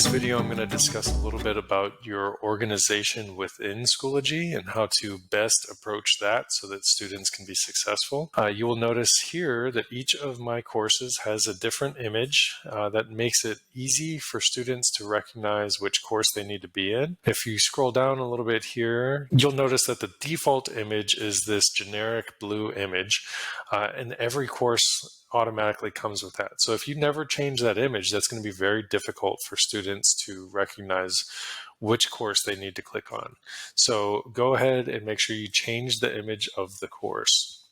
this video, I'm going to discuss a little bit about your organization within Schoology and how to best approach that so that students can be successful. You will notice here that each of my courses has a different image that makes it easy for students to recognize which course they need to be in. If you scroll down a little bit here, you'll notice that the default image is this generic blue image, and every course automatically comes with that. So if you never change that image, that's going to be very difficult for students to recognize which course they need to click on. So go ahead and make sure you change the image of the course.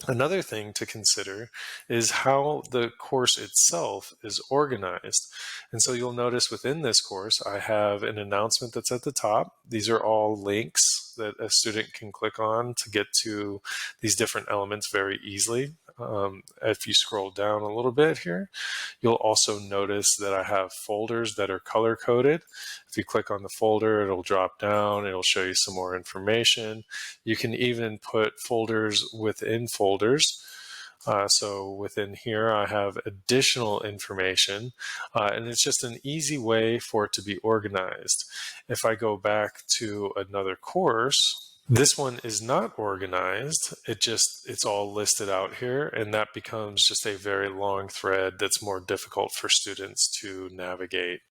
Another thing to consider is how the course itself is organized. And so you'll notice within this course, I have an announcement that's at the top. These are all links that a student can click on to get to these different elements very easily. If you scroll down a little bit here, you'll also notice that I have folders that are color-coded. If you click on the folder, it'll drop down, it'll show you some more information. You can even put folders within folders. So within here, I have additional information, and it's just an easy way for it to be organized. If I go back to another course, this one is not organized. It's all listed out here, and that becomes just a very long thread that's more difficult for students to navigate.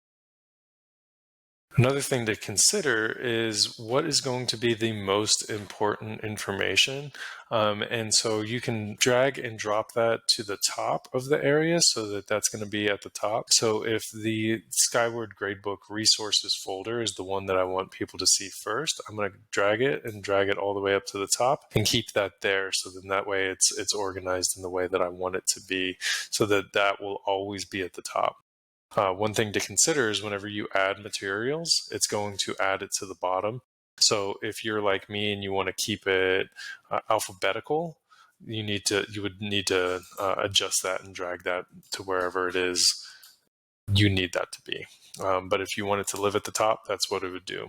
Another thing to consider is what is going to be the most important information. And so you can drag and drop that to the top of the area so that that's going to be at the top. So if the Skyward Gradebook Resources folder is the one that I want people to see first, I'm going to drag it all the way up to the top and keep that there. So then that way it's organized in the way that I want it to be, so that that will always be at the top. One thing to consider is whenever you add materials, it's going to add it to the bottom. So if you're like me and you want to keep it alphabetical, you would need to adjust that and drag that to wherever it is you need that to be. But if you want it to live at the top, that's what it would do.